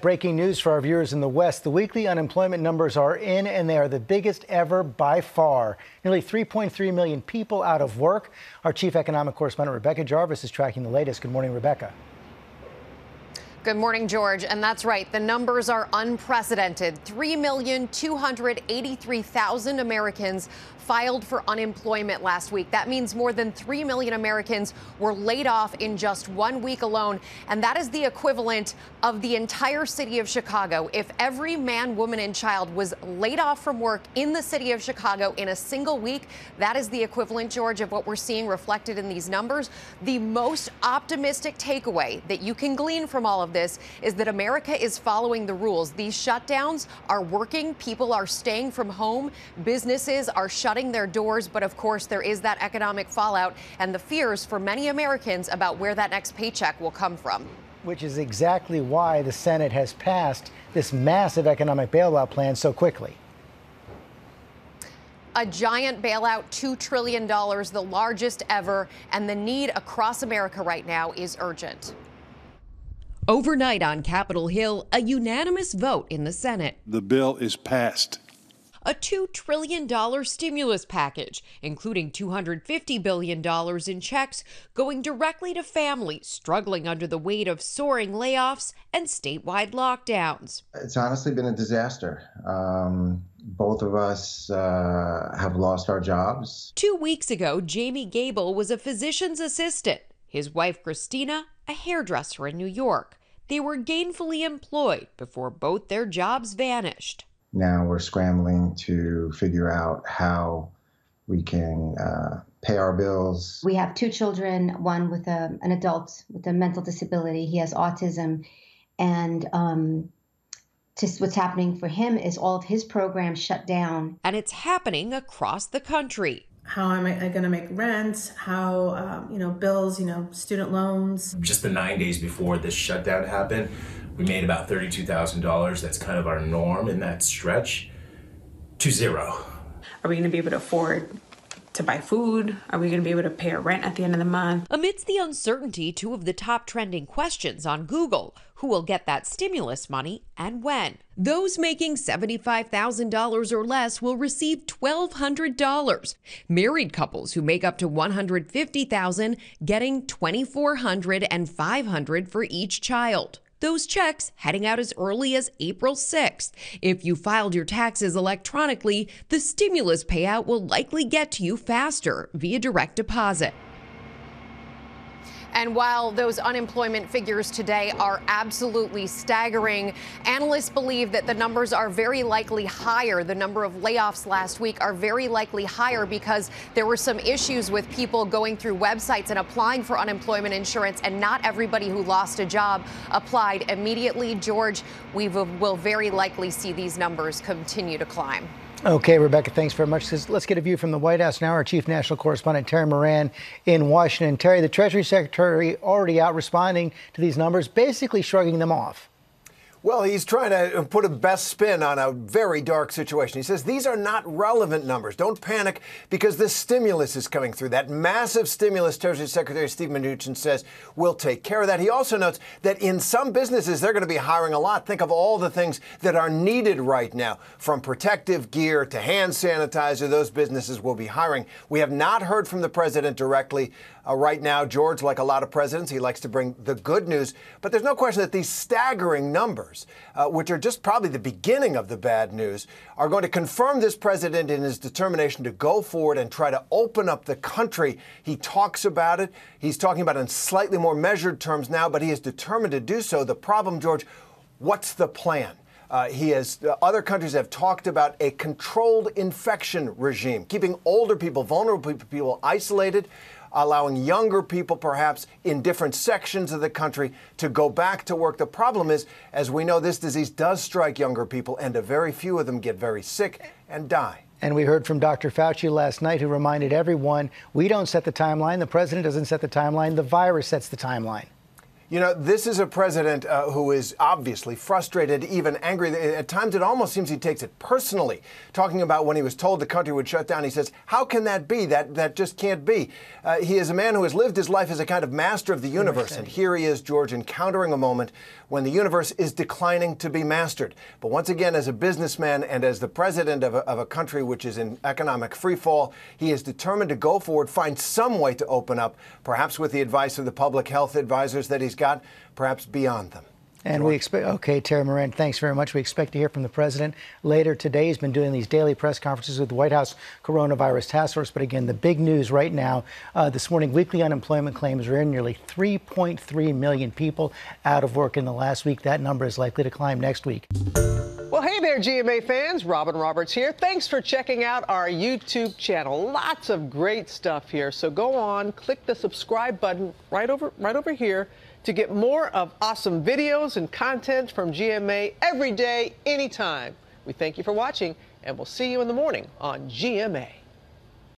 Breaking news for our viewers in the West. The weekly unemployment numbers are in, and they are the biggest ever by far. Nearly 3.3 million people out of work. Our chief economic correspondent, Rebecca Jarvis, is tracking the latest. Good morning, Rebecca. Good morning, George. And that's right. The numbers are unprecedented. 3,283,000 Americans filed for unemployment last week. That means more than 3 million Americans were laid off in just 1 week alone. And that is the equivalent of the entire city of Chicago. If every man, woman, and child was laid off from work in the city of Chicago in a single week, that is the equivalent, George, of what we're seeing reflected in these numbers. The most optimistic takeaway that you can glean from all of this is that America is following the rules. These shutdowns are working. People are staying from home. Businesses are shutting their doors. But of course, there is that economic fallout and the fears for many Americans about where that next paycheck will come from. Which is exactly why the Senate has passed this massive economic bailout plan so quickly. A giant bailout, $2 trillion, the largest ever, and the need across America right now is urgent. Overnight on Capitol Hill, a unanimous vote in the Senate. The bill is passed. A $2 trillion stimulus package, including $250 billion in checks going directly to families struggling under the weight of soaring layoffs and statewide lockdowns. It's honestly been a disaster. Both of us have lost our jobs. 2 weeks ago, Jamie Gable was a physician's assistant. His wife, Christina, a hairdresser in New York. They were gainfully employed before both their jobs vanished. Now we're scrambling to figure out how we can pay our bills. We have 2 children, one with an adult with a mental disability. He has autism. And just what's happening for him is all of his programs shut down. And it's happening across the country. How am I going to make rent? How, bills, student loans. Just the 9 days before this shutdown happened, we made about $32,000. That's kind of our norm in that stretch to zero. Are we going to be able to afford to buy food? Are we going to be able to pay our rent at the end of the month? Amidst the uncertainty, 2 of the top trending questions on Google: who will get that stimulus money and when? Those making $75,000 or less will receive $1,200. Married couples who make up to $150,000 getting $2,400 and $500 for each child. Those checks heading out as early as April 6th. If you filed your taxes electronically, the stimulus payout will likely get to you faster via direct deposit. And while those unemployment figures today are absolutely staggering, analysts believe that the numbers are very likely higher. The number of layoffs last week are very likely higher because there were some issues with people going through websites and applying for unemployment insurance, and not everybody who lost a job applied immediately. George, we will very likely see these numbers continue to climb. Okay, Rebecca, thanks very much. Let's get a view from the White House now. Our chief national correspondent, Terry Moran, in Washington. Terry, the Treasury Secretary already out responding to these numbers, basically shrugging them off. Well, he's trying to put a best spin on a very dark situation. He says these are not relevant numbers. Don't panic because the stimulus is coming through. That massive stimulus, Treasury Secretary Steve Mnuchin says, will take care of that. He also notes that in some businesses, they're going to be hiring a lot. Think of all the things that are needed right now, from protective gear to hand sanitizer. Those businesses will be hiring. We have not heard from the president directly right now. George, like a lot of presidents, he likes to bring the good news. But there's no question that these staggering numbers, which are just probably the beginning of the bad news, are going to confirm this president in his determination to go forward and try to open up the country. He talks about it. He's talking about it in slightly more measured terms now, but he is determined to do so. The problem, George, what's the plan? Other countries have talked about a controlled infection regime, keeping older people, vulnerable people isolated, allowing younger people perhaps in different sections of the country to go back to work. The problem is, as we know, this disease does strike younger people, and a very few of them get very sick and die. And we heard from Dr. Fauci last night, who reminded everyone, we don't set the timeline. The president doesn't set the timeline. The virus sets the timeline. You know, this is a president who is obviously frustrated, even angry. At times, it almost seems he takes it personally. Talking about when he was told the country would shut down, he says, how can that be? That just can't be. He is a man who has lived his life as a kind of master of the universe. And here he is, George, encountering a moment when the universe is declining to be mastered. But once again, as a businessman and as the president of a country which is in economic freefall, he is determined to go forward, find some way to open up, perhaps with the advice of the public health advisors that he's got, perhaps beyond them. And we expect, okay, Terry Moran, thanks very much. We expect to hear from the president later today. He's been doing these daily press conferences with the White House Coronavirus Task Force. But again, the big news right now, this morning, weekly unemployment claims are in. Nearly 3.3 million people out of work in the last week. That number is likely to climb next week. Well, hey there, GMA fans. Robin Roberts here. Thanks for checking out our YouTube channel. Lots of great stuff here. So go on, click the subscribe button right over here to get more of awesome videos and content from GMA every day, anytime. We thank you for watching, and we'll see you in the morning on GMA.